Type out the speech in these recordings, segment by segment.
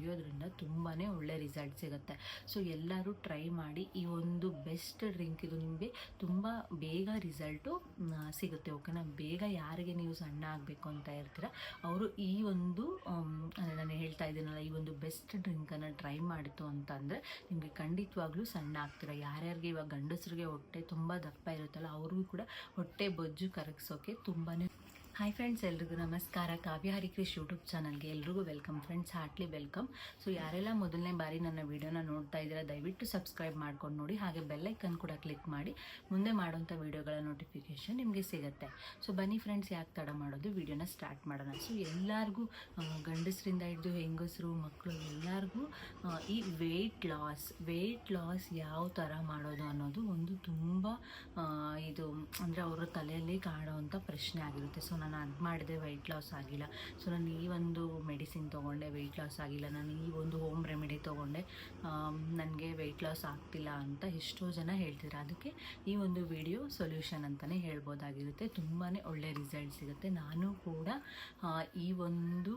ಕುಡಿಯೋದ್ರಿಂದ ತುಂಬಾ ಒಳ್ಳೆ ರಿಸಲ್ಟ್ ಸಿಗುತ್ತೆ. ಸೊ ಎಲ್ಲರೂ ಟ್ರೈ ಮಾಡಿ. ಈ ಒಂದು ಬೆಸ್ಟ್ ಡ್ರಿಂಕ್ ಇದು ನಿಮಗೆ ತುಂಬ ಬೇಗ ರಿಸಲ್ಟು ಸಿಗುತ್ತೆ. ಓಕೆನಾ. ಬೇಗ ಯಾರಿಗೆ ನೀವು ಸಣ್ಣ ಆಗಬೇಕು ಅಂತ ಇರ್ತೀರ ಅವರು ಈ ಒಂದು ನಾನು ಹೇಳ್ತಾ ಇದ್ದೀನಲ್ಲ, ಈ ಒಂದು ಬೆಸ್ಟ್ ಡ್ರಿಂಕನ್ನು ಟ್ರೈ ಮಾಡಿತು ಅಂತ ಅಂದರೆ ನಿಮಗೆ ಖಂಡಿತವಾಗ್ಲೂ ಸಣ್ಣ ಆಗ್ತೀರ. ಯಾರ್ಯಾರಿಗೆ ಇವಾಗ ಗಂಡಸರಿಗೆ ಹೊಟ್ಟೆ ತುಂಬ ದಪ್ಪ ಇರುತ್ತಲ್ಲ ಅವ್ರಿಗೂ ಕೂಡ ಹೊಟ್ಟೆ ಬೊಜ್ಜು ಕರಗಿಸೋಕೆ ತುಂಬಾ. ಹಾಯ್ ಫ್ರೆಂಡ್ಸ್, ಎಲ್ರಿಗೂ ನಮಸ್ಕಾರ. ಕಾವ್ಯ ಹರಿಕೃಷ್ ಯೂಟ್ಯೂಬ್ ಚಾನಲ್ಗೆ ಎಲ್ರಿಗೂ welcome friends, heartily welcome. So ಯಾರೆಲ್ಲ ಮೊದಲನೇ ಬಾರಿ ನನ್ನ ವಿಡಿಯೋನ ನೋಡ್ತಾ ಇದ್ದೀರಾ ದಯವಿಟ್ಟು ಸಬ್ಸ್ಕ್ರೈಬ್ ಮಾಡ್ಕೊಂಡು ನೋಡಿ, ಹಾಗೆ ಬೆಲ್ಲೈಕನ್ ಕೂಡ ಕ್ಲಿಕ್ ಮಾಡಿ ಮುಂದೆ ಮಾಡೋಂಥ ವಿಡಿಯೋಗಳ ನೋಟಿಫಿಕೇಷನ್ ನಿಮಗೆ ಸಿಗುತ್ತೆ. ಸೊ ಬನ್ನಿ ಫ್ರೆಂಡ್ಸ್, ಯಾಕೆ ತಡ ಮಾಡೋದು, ವಿಡಿಯೋನ ಸ್ಟಾರ್ಟ್ ಮಾಡೋಣ. ಸೊ ಎಲ್ಲರಿಗೂ ಗಂಡಸರಿಂದ ಹಿಡಿದು ಹೆಂಗಸರು ಮಕ್ಕಳು ಎಲ್ಲರಿಗೂ ಈ ವೆಯ್ಟ್ ಲಾಸ್ ಯಾವ ಥರ ಮಾಡೋದು ಅನ್ನೋದು ಒಂದು ತುಂಬ ಇದು ಅಂದರೆ ಅವರ ತಲೆಯಲ್ಲಿ ಕಾಡುವಂಥ ಪ್ರಶ್ನೆ ಆಗಿರುತ್ತೆ. ಸೊ ನಾನು ಅದು ಮಾಡಿದೆ, ವೆಯ್ಟ್ ಲಾಸ್ ಆಗಿಲ್ಲ. ಸೊ ನಾನು ಈ ಒಂದು ಮೆಡಿಸಿನ್ ತೊಗೊಂಡೆ, ವೆಯ್ಟ್ ಲಾಸ್ ಆಗಿಲ್ಲ. ನಾನು ಈ ಒಂದು ಹೋಮ್ ರೆಮಿಡಿ ತೊಗೊಂಡೆ, ನನಗೆ ವೆಯ್ಟ್ ಲಾಸ್ ಆಗ್ತಿಲ್ಲ ಅಂತ ಎಷ್ಟೋ ಜನ ಹೇಳ್ತಿದ್ದಾರೆ. ಅದಕ್ಕೆ ಈ ಒಂದು ವಿಡಿಯೋ ಸೊಲ್ಯೂಷನ್ ಅಂತಲೇ ಹೇಳ್ಬೋದಾಗಿರುತ್ತೆ. ತುಂಬಾ ಒಳ್ಳೆ ರಿಸಲ್ಟ್ ಸಿಗುತ್ತೆ. ನಾನು ಕೂಡ ಈ ಒಂದು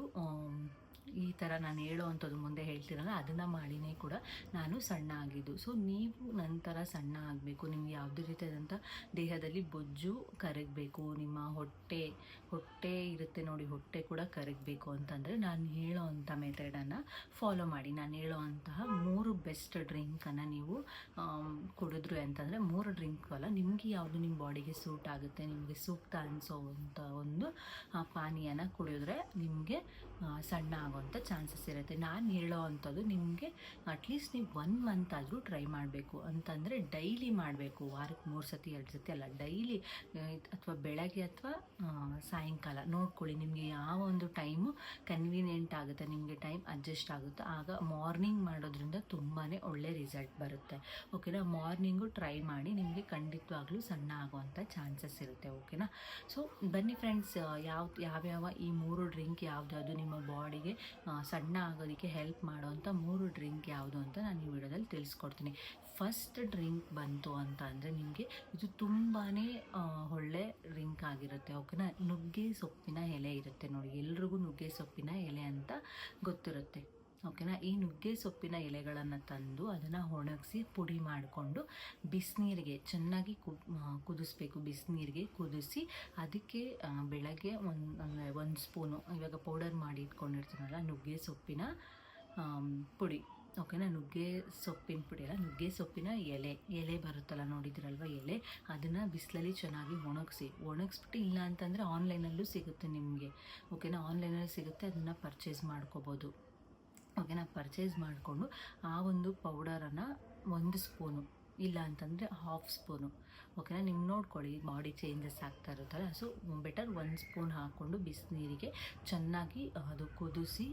ಈ ಥರ ನಾನು ಹೇಳೋ ಅಂಥದ್ದು ಮುಂದೆ ಹೇಳ್ತೀರಲ್ಲ ಅದನ್ನು ಮಾಡಿನೇ ಕೂಡ ನಾನು ಸಣ್ಣ ಆಗಿದ್ದು. ಸೊ ನೀವು ನಂತರ ಸಣ್ಣ ಆಗಬೇಕು, ನಿಮ್ಗೆ ಯಾವುದೇ ರೀತಿಯಾದಂಥ ದೇಹದಲ್ಲಿ ಬೊಜ್ಜು ಕರಗಬೇಕು, ನಿಮ್ಮ ಹೊಟ್ಟೆ ಇರುತ್ತೆ ನೋಡಿ, ಹೊಟ್ಟೆ ಕೂಡ ಕರಗಬೇಕು ಅಂತಂದರೆ ನಾನು ಹೇಳೋ ಅಂಥ ಮೆಥಡನ್ನು ಫಾಲೋ ಮಾಡಿ. ನಾನು ಹೇಳೋ ಅಂತಹ 3 ಬೆಸ್ಟ್ ಡ್ರಿಂಕನ್ನು ನೀವು ಕುಡಿದ್ರು ಅಂತಂದರೆ 3 ಡ್ರಿಂಕ್ ಅಲ್ಲ, ನಿಮಗೆ ಯಾವುದು ನಿಮ್ಮ ಬಾಡಿಗೆ ಸೂಟ್ ಆಗುತ್ತೆ, ನಿಮಗೆ ಸೂಕ್ತ ಅನಿಸೋವಂಥ ಒಂದು ಪಾನೀಯನ ಕುಡಿದ್ರೆ ನಿಮಗೆ ಸಣ್ಣ ಆಗೋವಂಥ ಚಾನ್ಸಸ್ ಇರುತ್ತೆ. ನಾನು ಹೇಳೋ ಅಂಥದ್ದು ನಿಮಗೆ ಅಟ್ಲೀಸ್ಟ್ ನೀವು 1 ಮಂತ್ ಆದರೂ ಟ್ರೈ ಮಾಡಬೇಕು. ಅಂತಂದರೆ ಡೈಲಿ ಮಾಡಬೇಕು, ವಾರಕ್ಕೆ 3 ಸತಿ 2 ಸತಿ ಅಲ್ಲ, ಡೈಲಿ ಅಥವಾ ಬೆಳಗ್ಗೆ ಅಥವಾ ಸಾಯಂಕಾಲ ನೋಡ್ಕೊಳ್ಳಿ. ನಿಮಗೆ ಯಾವ ಒಂದು ಟೈಮು ಕನ್ವೀನಿಯೆಂಟ್ ಆಗುತ್ತೆ, ನಿಮಗೆ ಟೈಮ್ ಅಡ್ಜಸ್ಟ್ ಆಗುತ್ತೆ, ಆಗ ಮಾರ್ನಿಂಗ್ ಮಾಡೋದ್ರಿಂದ ತುಂಬಾ ಒಳ್ಳೆ ರಿಸಲ್ಟ್ ಬರುತ್ತೆ. ಓಕೆನಾ. ಮಾರ್ನಿಂಗು ಟ್ರೈ ಮಾಡಿ, ನಿಮಗೆ ಖಂಡಿತವಾಗ್ಲೂ ಸಣ್ಣ ಆಗುವಂಥ ಚಾನ್ಸಸ್ ಇರುತ್ತೆ. ಓಕೆನಾ. ಸೊ ಬನ್ನಿ ಫ್ರೆಂಡ್ಸ್, ಯಾವ್ಯಾವ ಈ 3 ಡ್ರಿಂಕ್ ಯಾವ್ದಾವುದು ನಿಮ್ಮ ಬಾಡಿಗೆ ಸಣ್ಣ ಆಗೋದಕ್ಕೆ ಹೆಲ್ಪ್ ಮಾಡೋವಂಥ 3 ಡ್ರಿಂಕ್ ಯಾವುದು ಅಂತ ನಾನು ಈ ವಿಡಿಯೋದಲ್ಲಿ ತಿಳಿಸ್ಕೊಡ್ತೀನಿ. ಫಸ್ಟ್ ಡ್ರಿಂಕ್ ಬಂತು ಅಂತ ಅಂದರೆ ನಿಮಗೆ ಇದು ತುಂಬಾ ಒಳ್ಳೆ ಡ್ರಿಂಕ್ ಆಗಿರುತ್ತೆ. ಓಕೆನಾ. ನುಗ್ಗೆ ಸೊಪ್ಪಿನ ಎಲೆ ಇರುತ್ತೆ ನೋಡಿ, ಎಲ್ರಿಗೂ ನುಗ್ಗೆ ಸೊಪ್ಪಿನ ಎಲೆ ಅಂತ ಗೊತ್ತಿರುತ್ತೆ. ಓಕೆನಾ. ಈ ನುಗ್ಗೆ ಸೊಪ್ಪಿನ ಎಲೆಗಳನ್ನು ತಂದು ಅದನ್ನು ಒಣಗಿಸಿ ಪುಡಿ ಮಾಡಿಕೊಂಡು ಬಿಸಿನೀರಿಗೆ ಚೆನ್ನಾಗಿ ಕುದಿಸ್ಬೇಕು. ಬಿಸಿನೀರಿಗೆ ಕುದಿಸಿ ಅದಕ್ಕೆ ಬೆಳಗ್ಗೆ ಒಂದು ಸ್ಪೂನು ಇವಾಗ ಪೌಡರ್ ಮಾಡಿ ಇಟ್ಕೊಂಡಿರ್ತೀನಲ್ಲ ನುಗ್ಗೆ ಸೊಪ್ಪಿನ ಪುಡಿ. ಓಕೆನಾ. ನುಗ್ಗೆ ಸೊಪ್ಪಿನ ಪುಡಿ ಅಲ್ಲ, ನುಗ್ಗೆ ಸೊಪ್ಪಿನ ಎಲೆ ಬರುತ್ತಲ್ಲ ನೋಡಿದ್ರಲ್ವ ಎಲೆ, ಅದನ್ನು ಬಿಸಿಲಲ್ಲಿ ಚೆನ್ನಾಗಿ ಒಣಗಿಸ್ಬಿಟ್ಟು, ಇಲ್ಲ ಅಂತಂದರೆ ಆನ್ಲೈನಲ್ಲೂ ಸಿಗುತ್ತೆ ನಿಮಗೆ. ಓಕೆನಾ. ಆನ್ಲೈನಲ್ಲಿ ಸಿಗುತ್ತೆ, ಅದನ್ನು ಪರ್ಚೇಸ್ ಮಾಡ್ಕೋಬೋದು. ಓಕೆನಾ. ಪರ್ಚೇಸ್ ಮಾಡಿಕೊಂಡು ಆ ಒಂದು ಪೌಡರನ್ನು 1 ಸ್ಪೂನು ಇಲ್ಲ ಅಂತಂದರೆ 1/2 ಸ್ಪೂನು. ಓಕೆನಾ. ನೀವು ನೋಡ್ಕೊಳ್ಳಿ, ಬಾಡಿ ಚೇಂಜಸ್ ಆಗ್ತಾ ಇರುತ್ತಲ್ಲ, ಸೊ ಬೆಟರ್ 1 ಸ್ಪೂನ್ ಹಾಕ್ಕೊಂಡು ಬಿಸಿನೀರಿಗೆ ಚೆನ್ನಾಗಿ ಅದು ಕುದಿಸಿ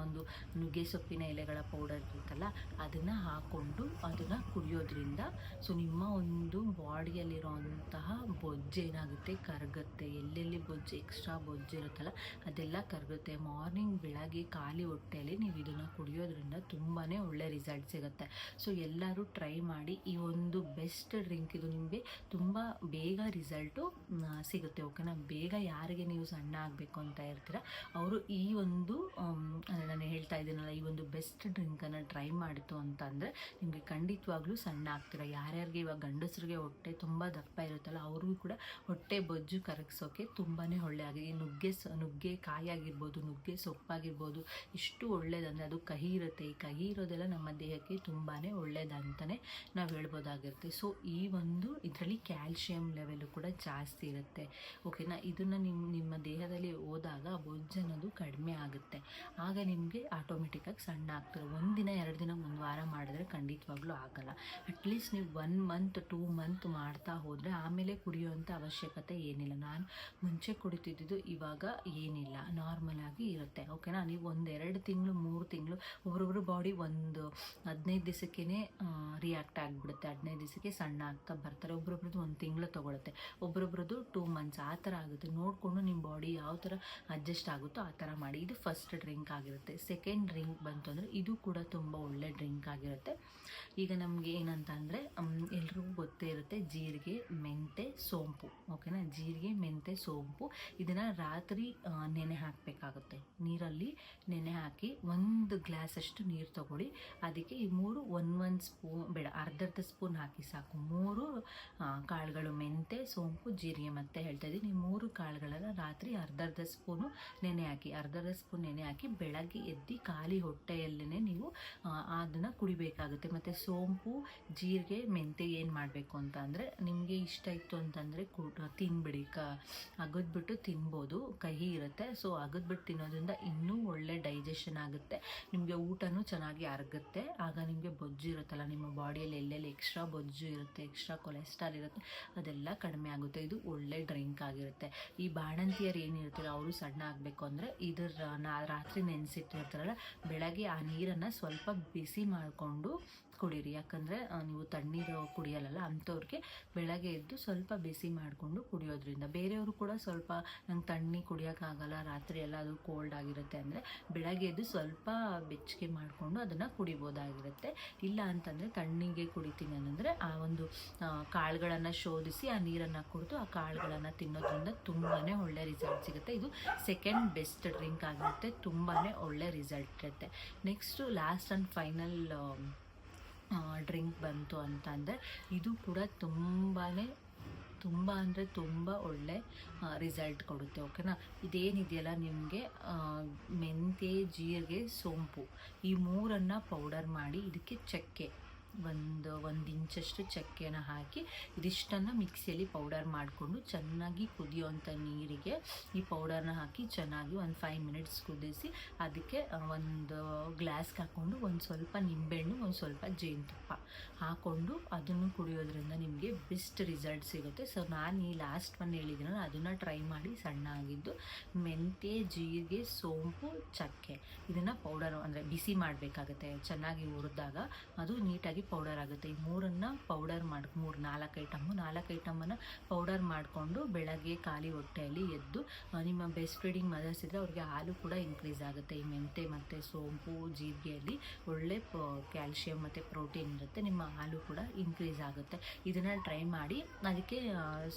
ಒಂದು ನುಗ್ಗೆ ಸೊಪ್ಪಿನ ಎಲೆಗಳ ಪೌಡರ್ ಇರುತ್ತಲ್ಲ ಅದನ್ನು ಹಾಕ್ಕೊಂಡು ಅದನ್ನು ಕುಡಿಯೋದ್ರಿಂದ ಸೊ ನಿಮ್ಮ ಒಂದು ಬಾಡಿಯಲ್ಲಿರೋಂತಹ ಬೊಜ್ಜೇನಾಗುತ್ತೆ ಕರಗುತ್ತೆ. ಎಲ್ಲೆಲ್ಲಿ ಬೊಜ್ಜು ಎಕ್ಸ್ಟ್ರಾ ಬೊಜ್ಜು ಇರುತ್ತಲ್ಲ ಅದೆಲ್ಲ ಕರಗುತ್ತೆ. ಮಾರ್ನಿಂಗ್ ಬೆಳಗ್ಗೆ ಖಾಲಿ ಹೊಟ್ಟೆಯಲ್ಲಿ ನೀವು ಇದನ್ನು ಕುಡಿಯೋದ್ರಿಂದ ತುಂಬಾ ಒಳ್ಳೆ ರಿಸಲ್ಟ್ ಸಿಗುತ್ತೆ. ಸೊ ಎಲ್ಲರೂ ಟ್ರೈ ಮಾಡಿ. ಈ ಒಂದು ಬೆಸ್ಟ್ ಡ್ರಿಂಕ್ ಇದು ನಿಮಗೆ ತುಂಬ ಬೇಗ ರಿಸಲ್ಟು ಸಿಗುತ್ತೆ. ಓಕೆನಾ. ಬೇಗ ಯಾರಿಗೆ ನೀವು ಸಣ್ಣ ಆಗಬೇಕು ಅಂತ ಇರ್ತೀರ ಅವರು ಈ ಒಂದು ನಾನು ಹೇಳ್ತಾ ಇದ್ದೀನಲ್ಲ, ಈ ಒಂದು ಬೆಸ್ಟ್ ಡ್ರಿಂಕನ್ನು ಟ್ರೈ ಮಾಡಿತು ಅಂತ ಅಂದರೆ ನಿಮಗೆ ಖಂಡಿತವಾಗ್ಲೂ ಸಣ್ಣ ಆಗ್ತೀರ. ಯಾರ್ಯಾರಿಗೆ ಇವಾಗ ಗಂಡಸರಿಗೆ ಹೊಟ್ಟೆ ತುಂಬ ದಪ್ಪ ಇರುತ್ತಲ್ಲ ಅವ್ರಿಗೂ ಕೂಡ ಹೊಟ್ಟೆ ಬೊಜ್ಜು ಕರಗಿಸೋಕೆ ತುಂಬಾ ಒಳ್ಳೆ ಆಗಿದೆ. ಈ ನುಗ್ಗೆ ಕಾಯಿ ಆಗಿರ್ಬೋದು, ನುಗ್ಗೆ ಸೊಪ್ಪಾಗಿರ್ಬೋದು, ಇಷ್ಟು ಒಳ್ಳೇದಂದರೆ ಅದು ಕಹಿ ಇರುತ್ತೆ. ಈ ಕಹಿ ಇರೋದೆಲ್ಲ ನಮ್ಮ ದೇಹಕ್ಕೆ ತುಂಬಾ ಒಳ್ಳೇದಂತಲೇ ನಾವು ಹೇಳ್ಬೋದಾಗಿರುತ್ತೆ. ಸೊ ಈ ಒಂದು ಇದರಲ್ಲಿ ಕ್ಯಾಲ್ಶಿಯಂ ಲೆವೆಲು ಕೂಡ ಜಾಸ್ತಿ ಇರುತ್ತೆ. ಓಕೆನಾ. ಇದನ್ನು ನಿಮ್ಮ ದೇಹದಲ್ಲಿ ಹೋದಾಗ ಬೊಜ್ಜು ಅನ್ನೋದು ಕಡಿಮೆ ಆಗುತ್ತೆ. ಆಗ ನಿಮಗೆ ಆಟೋಮೆಟಿಕ್ಕಾಗಿ ಸಣ್ಣ ಆಗ್ತದೆ. 1 ದಿನ 2 ದಿನ 1 ವಾರ ಮಾಡಿದ್ರೆ ಖಂಡಿತವಾಗ್ಲೂ ಆಗಲ್ಲ. ಅಟ್ಲೀಸ್ಟ್ ನೀವು 1 ಮಂತ್ 2 ಮಂತ್ ಮಾಡ್ತಾ ಹೋದರೆ ಆಮೇಲೆ ಕುಡಿಯೋವಂಥ ಅವಶ್ಯಕತೆ ಏನಿಲ್ಲ. ನಾನು ಮುಂಚೆ ಕುಡಿತಿದ್ದು ಇವಾಗ ಏನಿಲ್ಲ, ನಾರ್ಮಲ್ ಆಗಿ ಇರುತ್ತೆ. ಓಕೆನಾ. ನೀವು 1-2 ತಿಂಗಳು 3 ತಿಂಗಳು ಒಬ್ಬೊಬ್ಬರು ಬಾಡಿ ಒಂದು 15 ದಿವಸಕ್ಕೇ ರಿಯಾಕ್ಟ್ ಆಗಿಬಿಡುತ್ತೆ. 15 ದಿವಸಕ್ಕೆ ಸಣ್ಣ ಆಗ್ತಾ ಇರ್ತಾರೆ, ಒಬ್ರೊಬ್ರದ್ದು 1 ತಿಂಗಳು ತೊಗೊಳುತ್ತೆ, ಒಬ್ರೊಬ್ರದ್ದು 2 ಮಂತ್ಸ್, ಆ ಥರ ಆಗುತ್ತೆ. ನೋಡಿಕೊಂಡು ನಿಮ್ಮ ಬಾಡಿ ಯಾವ ಥರ ಅಡ್ಜಸ್ಟ್ ಆಗುತ್ತೋ ಆ ಥರ ಮಾಡಿ. ಇದು ಫಸ್ಟ್ ಡ್ರಿಂಕ್ ಆಗಿರುತ್ತೆ. ಸೆಕೆಂಡ್ ಡ್ರಿಂಕ್ ಬಂತು ಅಂದರೆ ಇದು ಕೂಡ ತುಂಬ ಒಳ್ಳೆ ಡ್ರಿಂಕ್ ಆಗಿರುತ್ತೆ. ಈಗ ನಮಗೆ ಏನಂತ ಅಂದರೆ ಎಲ್ರಿಗೂ ಗೊತ್ತೇ ಇರುತ್ತೆ, ಜೀರಿಗೆ, ಮೆಂತೆ, ಸೋಂಪು. ಓಕೆನಾ, ಜೀರಿಗೆ, ಮೆಂತೆ, ಸೋಂಪು ಇದನ್ನು ರಾತ್ರಿ ನೆನೆ ಹಾಕಬೇಕಾಗುತ್ತೆ. ನೀರಲ್ಲಿ ನೆನೆ ಹಾಕಿ 1 ಗ್ಲಾಸಷ್ಟು ನೀರು ತಗೊಳ್ಳಿ. ಅದಕ್ಕೆ ಈ 3 1 ಸ್ಪೂನ್ ಬೇಡ, ಅರ್ಧ ಸ್ಪೂನ್ ಹಾಕಿ ಸಾಕು. 3 ಕಾಳುಗಳು, ಮೆಂತೆ, ಸೋಂಪು, ಜೀರಿಗೆ, ಮತ್ತೆ ಹೇಳ್ತಾ ಇದ್ದೀನಿ, ಈ 3 ಕಾಳುಗಳನ್ನು ರಾತ್ರಿ ಅರ್ಧ ಸ್ಪೂನು ನೆನೆ ಹಾಕಿ. ಅರ್ಧ ಸ್ಪೂನ್ ನೆನೆ ಹಾಕಿ ಬೆಳಗ್ಗೆ ಎದ್ದು ಖಾಲಿ ಹೊಟ್ಟೆಯಲ್ಲೇ ನೀವು ಅದನ್ನು ಕುಡಿಬೇಕಾಗುತ್ತೆ. ಮತ್ತು ಸೋಂಪು, ಜೀರಿಗೆ, ಮೆಂತೆ ಏನು ಮಾಡಬೇಕು ಅಂತ ಅಂದರೆ, ನಿಮಗೆ ಇಷ್ಟ ಇತ್ತು ಅಂತಂದರೆ ತಿನ್ಬಿಡಿ. ಅಗದ್ಬಿಟ್ಟು ತಿನ್ಬೋದು, ಕಹಿ ಇರುತ್ತೆ. ಸೊ ಅಗದ್ಬಿಟ್ಟು ತಿನ್ನೋದ್ರಿಂದ ಇನ್ನೂ ಒಳ್ಳೆ ಡೈಜೆಷನ್ ಆಗುತ್ತೆ, ನಿಮಗೆ ಊಟನೂ ಚೆನ್ನಾಗಿ ಅರಗುತ್ತೆ. ಆಗ ನಿಮಗೆ ಬೊಜ್ಜು ಇರುತ್ತಲ್ಲ ನಿಮ್ಮ ಬಾಡಿಯಲ್ಲಿ, ಎಲ್ಲೆಲ್ಲಿ ಎಕ್ಸ್ಟ್ರಾ ಬೊಜ್ಜು ಇರುತ್ತೆ, ಎಕ್ಸ್ಟ್ರಾ ಕೊಲೆಸ್ಟ್ರಾಲ್ ಇರುತ್ತೆ, ಅದೆಲ್ಲ ಕಡಿಮೆ ಆಗುತ್ತೆ. ಇದು ಒಳ್ಳೆ ಡ್ರಿಂಕ್ ಆಗಿರುತ್ತೆ. ಈ ಬಾಣಂತಿಯರು ಏನಿರ್ತಾರೆ ಅವರು ಸಣ್ಣ ಆಗಬೇಕು ಅಂದರೆ ರಾತ್ರಿ ನೆನೆಸಿಟ್ಟಿರ್ತಾರಲ್ಲ, ಬೆಳಗ್ಗೆ ಆ ನೀರನ್ನು ಸ್ವಲ್ಪ ಬಿಸಿ ಮಾಡಿಕೊಂಡು ಕುಡೀರಿ. ಯಾಕಂದರೆ ನೀವು ತಣ್ಣೀರು ಕುಡಿಯಲ್ಲ, ಅಂಥವ್ರಿಗೆ ಬೆಳಗ್ಗೆ ಎದ್ದು ಸ್ವಲ್ಪ ಬಿಸಿ ಮಾಡಿಕೊಂಡು ಕುಡಿಯೋದ್ರಿಂದ, ಬೇರೆಯವರು ಕೂಡ ಸ್ವಲ್ಪ ನಂಗೆ ತಣ್ಣೀರು ಕುಡಿಯೋಕ್ಕಾಗಲ್ಲ, ರಾತ್ರಿ ಎಲ್ಲ ಅದು ಕೋಲ್ಡ್ ಆಗಿರುತ್ತೆ ಅಂದರೆ ಬೆಳಗ್ಗೆ ಎದ್ದು ಸ್ವಲ್ಪ ಬೆಚ್ಚಗೆ ಮಾಡಿಕೊಂಡು ಅದನ್ನು ಕುಡಿಬೋದಾಗಿರುತ್ತೆ. ಇಲ್ಲ ಅಂತಂದರೆ ತಣ್ಣಗೆ ಕುಡಿತೀನಿ ಅನ್ನಂದರೆ ಆ ಒಂದು ಕಾಳುಗಳನ್ನು ಶೋಧಿಸಿ ಆ ನೀರನ್ನು ಕುಡಿದು ಆ ಕಾಳುಗಳನ್ನು ತಿನ್ನೋದ್ರಿಂದ ತುಂಬಾ ಒಳ್ಳೆ ರಿಸಲ್ಟ್ ಸಿಗುತ್ತೆ. ಇದು ಸೆಕೆಂಡ್ ಬೆಸ್ಟ್ ಡ್ರಿಂಕ್ ಆಗಿರುತ್ತೆ, ತುಂಬಾ ಒಳ್ಳೆ ರಿಸಲ್ಟ್ ಇರುತ್ತೆ. Next last and final drink ಬಂತು ಅಂತಂದರೆ ಇದು ಕೂಡ ತುಂಬ ಅಂದರೆ ತುಂಬ ಒಳ್ಳೆ ರಿಸಲ್ಟ್ ಕೊಡುತ್ತೆ. ಓಕೆನಾ, ಇದೇನಿದೆಯಲ್ಲ ನಿಮಗೆ ಮೆಂತೆ, ಜೀರಿಗೆ, ಸೋಂಪು ಈ 3 ಪೌಡರ್ ಮಾಡಿ ಇದಕ್ಕೆ ಚಕ್ಕೆ ಒಂದು ಇಂಚಷ್ಟು ಚಕ್ಕೆನ ಹಾಕಿ ಇದಿಷ್ಟನ್ನು ಮಿಕ್ಸಿಯಲ್ಲಿ ಪೌಡರ್ ಮಾಡಿಕೊಂಡು ಚೆನ್ನಾಗಿ ಕುದಿಯೋವಂಥ ನೀರಿಗೆ ಈ ಪೌಡರ್ನ ಹಾಕಿ ಚೆನ್ನಾಗಿ 5 ಮಿನಿಟ್ಸ್ ಕುದಿಸಿ ಅದಕ್ಕೆ ಒಂದು ಗ್ಲಾಸ್ಗೆ ಹಾಕ್ಕೊಂಡು ಒಂದು ಸ್ವಲ್ಪ ನಿಂಬೆಹಣ್ಣು, ಒಂದು ಸ್ವಲ್ಪ ಜೇನುತುಪ್ಪ ಹಾಕ್ಕೊಂಡು ಅದನ್ನು ಕುಡಿಯೋದ್ರಿಂದ ನಿಮಗೆ ಬೆಸ್ಟ್ ರಿಸಲ್ಟ್ ಸಿಗುತ್ತೆ. ಸೊ ನಾನು ಈ ಲಾಸ್ಟ್ ಒನ್ ಹೇಳಿದ್ದೀನಲ್ಲ ಅದನ್ನು ಟ್ರೈ ಮಾಡಿ. ಸಣ್ಣ ಆಗಿದ್ದು ಮೆಂತೆ, ಜೀರಿಗೆ, ಸೋಂಪು, ಚಕ್ಕೆ ಇದನ್ನು ಪೌಡರ್ ಅಂದರೆ ಬಿಸಿ ಮಾಡಬೇಕಾಗುತ್ತೆ. ಚೆನ್ನಾಗಿ ಹುರಿದಾಗ ಅದು ನೀಟಾಗಿ ಪೌಡರ್ ಆಗುತ್ತೆ. ಈ 3 ಪೌಡರ್ ಮಾಡಿ 4 ಐಟಮನ್ನು ಪೌಡರ್ ಮಾಡಿಕೊಂಡು ಬೆಳಗ್ಗೆ ಖಾಲಿ ಹೊಟ್ಟೆಯಲ್ಲಿ ಎದ್ದು ನಿಮ್ಮ ಬೆಸ್ಟ್ ಫೀಡಿಂಗ್ ಮದರ್ಸ್ ಇದ್ದರೆ ಅವ್ರಿಗೆ ಹಾಲು ಕೂಡ ಇನ್ಕ್ರೀಸ್ ಆಗುತ್ತೆ. ಈ ಮೆಂತೆ ಮತ್ತು ಸೋಂಪು, ಜೀರಿಗೆಯಲ್ಲಿ ಒಳ್ಳೆ ಕ್ಯಾಲ್ಶಿಯಂ ಮತ್ತು ಪ್ರೋಟೀನ್ ಇರುತ್ತೆ, ನಿಮ್ಮ ಹಾಲು ಕೂಡ ಇನ್ಕ್ರೀಸ್ ಆಗುತ್ತೆ. ಇದನ್ನು ಟ್ರೈ ಮಾಡಿ. ಅದಕ್ಕೆ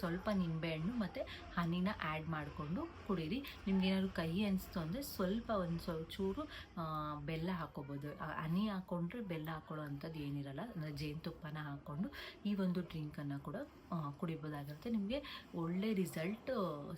ಸ್ವಲ್ಪ ನಿಂಬೆಹಣ್ಣು ಮತ್ತು ಹನಿನ ಆ್ಯಡ್ ಮಾಡಿಕೊಂಡು ಕುಡೀರಿ. ನಿಮ್ಗೇನಾದ್ರು ಕಹಿ ಅನಿಸ್ತು ಅಂದರೆ ಸ್ವಲ್ಪ ಚೂರು ಬೆಲ್ಲ ಹಾಕ್ಕೋಬೋದು. ಹನಿ ಹಾಕ್ಕೊಂಡ್ರೆ ಬೆಲ್ಲ ಹಾಕ್ಕೊಳ್ಳೋ ಅಂಥದ್ದು ಏನಿರಲ್ಲ, ಅಂದರೆ ಜೇನುತುಪ್ಪನ ಹಾಕ್ಕೊಂಡು ಈ ಒಂದು ಡ್ರಿಂಕನ್ನು ಕೂಡ ಕುಡಿಬೋದಾಗಿರುತ್ತೆ. ನಿಮಗೆ ಒಳ್ಳೆ ರಿಸಲ್ಟ್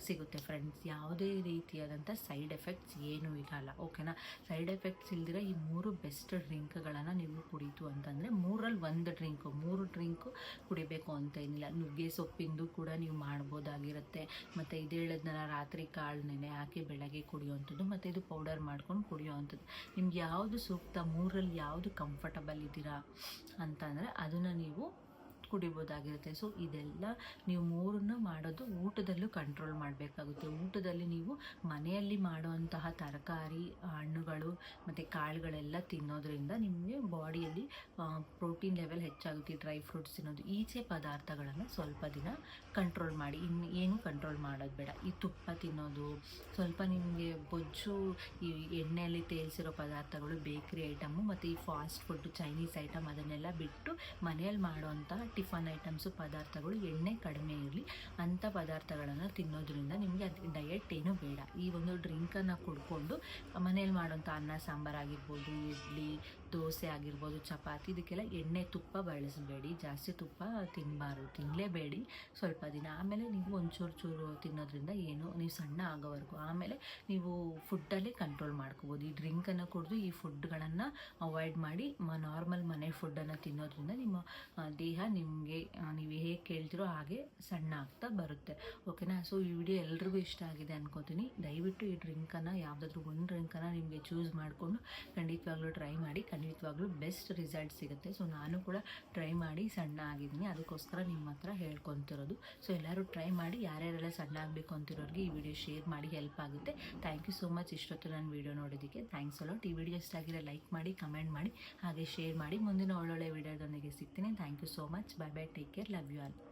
ಸಿಗುತ್ತೆ ಫ್ರೆಂಡ್ಸ್. ಯಾವುದೇ ರೀತಿಯಾದಂಥ ಸೈಡ್ ಎಫೆಕ್ಟ್ಸ್ ಏನೂ ಇರಲ್ಲ. ಓಕೆನಾ, ಸೈಡ್ ಎಫೆಕ್ಟ್ಸ್ ಇಲ್ದಿರ ಈ 3 ಬೆಸ್ಟ್ ಡ್ರಿಂಕ್ಗಳನ್ನು ನೀವು ಕುಡೀತು ಅಂತಂದರೆ 3ರಲ್ಲಿ 1 ಡ್ರಿಂಕು, 3 ಡ್ರಿಂಕು ಕುಡಿಬೇಕು ಅಂತ ಏನಿಲ್ಲ. ನುಗ್ಗೆ ಸೊಪ್ಪಿಂದು ಕೂಡ ನೀವು ಮಾಡ್ಬೋದಾಗಿರುತ್ತೆ. ಮತ್ತು ಇದು ಹೇಳಿದ್ನಲ್ಲ, ರಾತ್ರಿ ಕಾಳು ನೆನೆ ಹಾಕಿ ಬೆಳಗ್ಗೆ ಕುಡಿಯೋವಂಥದ್ದು, ಮತ್ತು ಇದು ಪೌಡರ್ ಮಾಡ್ಕೊಂಡು ಕುಡಿಯೋವಂಥದ್ದು. ನಿಮ್ಗೆ ಯಾವುದು ಸೂಕ್ತ, 3ರಲ್ಲಿ ಯಾವುದು ಕಂಫರ್ಟಬಲ್ ಇದ್ದೀರಾ ಅಂತಂದರೆ ಅದನ್ನು ನೀವು ಕುಡಿಬೋದಾಗಿರುತ್ತೆ. ಸೊ ಇದೆಲ್ಲ ನೀವು 3 ಮಾಡೋದು ಊಟದಲ್ಲೂ ಕಂಟ್ರೋಲ್ ಮಾಡಬೇಕಾಗುತ್ತೆ. ಊಟದಲ್ಲಿ ನೀವು ಮನೆಯಲ್ಲಿ ಮಾಡುವಂತಹ ತರಕಾರಿ, ಹಣ್ಣುಗಳು ಮತ್ತು ಕಾಳುಗಳೆಲ್ಲ ತಿನ್ನೋದ್ರಿಂದ ನಿಮಗೆ ಬಾಡಿಯಲ್ಲಿ ಪ್ರೋಟೀನ್ ಲೆವೆಲ್ ಹೆಚ್ಚಾಗುತ್ತೆ. ಡ್ರೈ ಫ್ರೂಟ್ಸ್ ತಿನ್ನೋದು, ಈಚೆ ಪದಾರ್ಥಗಳನ್ನು ಸ್ವಲ್ಪ ದಿನ ಕಂಟ್ರೋಲ್ ಮಾಡಿ. ಏನು ಕಂಟ್ರೋಲ್ ಮಾಡೋದು ಬೇಡ. ಈ ತುಪ್ಪ ತಿನ್ನೋದು, ಸ್ವಲ್ಪ ನಿಮಗೆ ಬೊಜ್ಜು, ಈ ಎಣ್ಣೆಯಲ್ಲಿ ತೇಲಿಸಿರೋ ಪದಾರ್ಥಗಳು, ಬೇಕ್ರಿ ಐಟಮು ಮತ್ತು ಈ ಫಾಸ್ಟ್ ಫುಡ್, ಚೈನೀಸ್ ಐಟಮ್ ಅದನ್ನೆಲ್ಲ ಬಿಟ್ಟು ಮನೆಯಲ್ಲಿ ಮಾಡುವಂತಹ ಟಿಫನ್ ಐಟಮ್ಸು, ಪದಾರ್ಥಗಳು ಎಣ್ಣೆ ಕಡಿಮೆ ಇರಲಿ ಅಂಥ ಪದಾರ್ಥಗಳನ್ನು ತಿನ್ನೋದ್ರಿಂದ ನಿಮಗೆ ಅದು ಡಯಟ್ ಏನೂ ಬೇಡ. ಈ ಒಂದು ಡ್ರಿಂಕನ್ನು ಕುಡ್ಕೊಂಡು ಮನೇಲಿ ಮಾಡೋಂಥ ಅನ್ನ ಸಾಂಬಾರು ಆಗಿರ್ಬೋದು, ಇಡ್ಲಿ, ದೋಸೆ ಆಗಿರ್ಬೋದು, ಚಪಾತಿ, ಇದಕ್ಕೆಲ್ಲ ಎಣ್ಣೆ, ತುಪ್ಪ ಬಳಸಬೇಡಿ. ಜಾಸ್ತಿ ತುಪ್ಪ ತಿನ್ನಲೇಬೇಡಿ ಸ್ವಲ್ಪ ದಿನ. ಆಮೇಲೆ ನೀವು ಚೂರು ತಿನ್ನೋದ್ರಿಂದ ಏನು ನೀವು ಸಣ್ಣ ಆಗೋವರೆಗೂ ಆಮೇಲೆ ನೀವು ಫುಡ್ಡಲ್ಲೇ ಕಂಟ್ರೋಲ್ ಮಾಡ್ಕೋಬೋದು. ಈ ಡ್ರಿಂಕನ್ನು ಕುಡಿದು ಈ ಫುಡ್ಗಳನ್ನು ಅವಾಯ್ಡ್ ಮಾಡಿ ನಾರ್ಮಲ್ ಮನೆ ಫುಡ್ಡನ್ನು ತಿನ್ನೋದ್ರಿಂದ ನಿಮ್ಮ ದೇಹ ನಿಮಗೆ ನೀವು ಹೇಗೆ ಕೇಳ್ತಿರೋ ಹಾಗೆ ಸಣ್ಣ ಆಗ್ತಾ ಬರುತ್ತೆ. ಓಕೆನಾ, ಸೊ ಈ ವಿಡಿಯೋ ಎಲ್ರಿಗೂ ಇಷ್ಟ ಆಗಿದೆ ಅನ್ಕೋತೀನಿ. ದಯವಿಟ್ಟು ಈ ಡ್ರಿಂಕನ್ನು ಯಾವುದಾದ್ರೂ ಒಂದು ಡ್ರಿಂಕನ್ನು ನಿಮಗೆ ಚೂಸ್ ಮಾಡಿಕೊಂಡು ಖಂಡಿತವಾಗ್ಲೂ ಟ್ರೈ ಮಾಡಿ. ಖಂಡಿತವಾಗ್ಲೂ ಬೆಸ್ಟ್ ರಿಸಲ್ಟ್ ಸಿಗುತ್ತೆ. ಸೊ ನಾನು ಕೂಡ ಟ್ರೈ ಮಾಡಿ ಸಣ್ಣ ಆಗಿದ್ದೀನಿ, ಅದಕ್ಕೋಸ್ಕರ ನಿಮ್ಮ ಹತ್ರ ಹೇಳ್ಕೊತಿರೋದು. ಸೊ ಎಲ್ಲರೂ ಟ್ರೈ ಮಾಡಿ. ಯಾರ್ಯಾರೆಲ್ಲ ಸಣ್ಣ ಆಗಬೇಕು ಅಂತಿರೋರಿಗೆ ಈ ವಿಡಿಯೋ ಶೇರ್ ಮಾಡಿ, ಹೆಲ್ಪ್ ಆಗುತ್ತೆ. ಥ್ಯಾಂಕ್ ಯು ಸೋ ಮಚ್ ಇಷ್ಟೊತ್ತು ನನ್ನ ವಿಡಿಯೋ ನೋಡೋದಕ್ಕೆ. Thanks a lot. ಈ ವಿಡಿಯೋ ಇಷ್ಟ ಆಗಿರೋ ಲೈಕ್ ಮಾಡಿ, ಕಮೆಂಟ್ ಮಾಡಿ, ಹಾಗೆ ಶೇರ್ ಮಾಡಿ. ಮುಂದಿನ ಒಳ್ಳೊಳ್ಳೆ ವಿಡಿಯೋದೊಂದಿಗೆ ಸಿಗ್ತೀನಿ. Thank you so much. Bye bye, take care, love you all.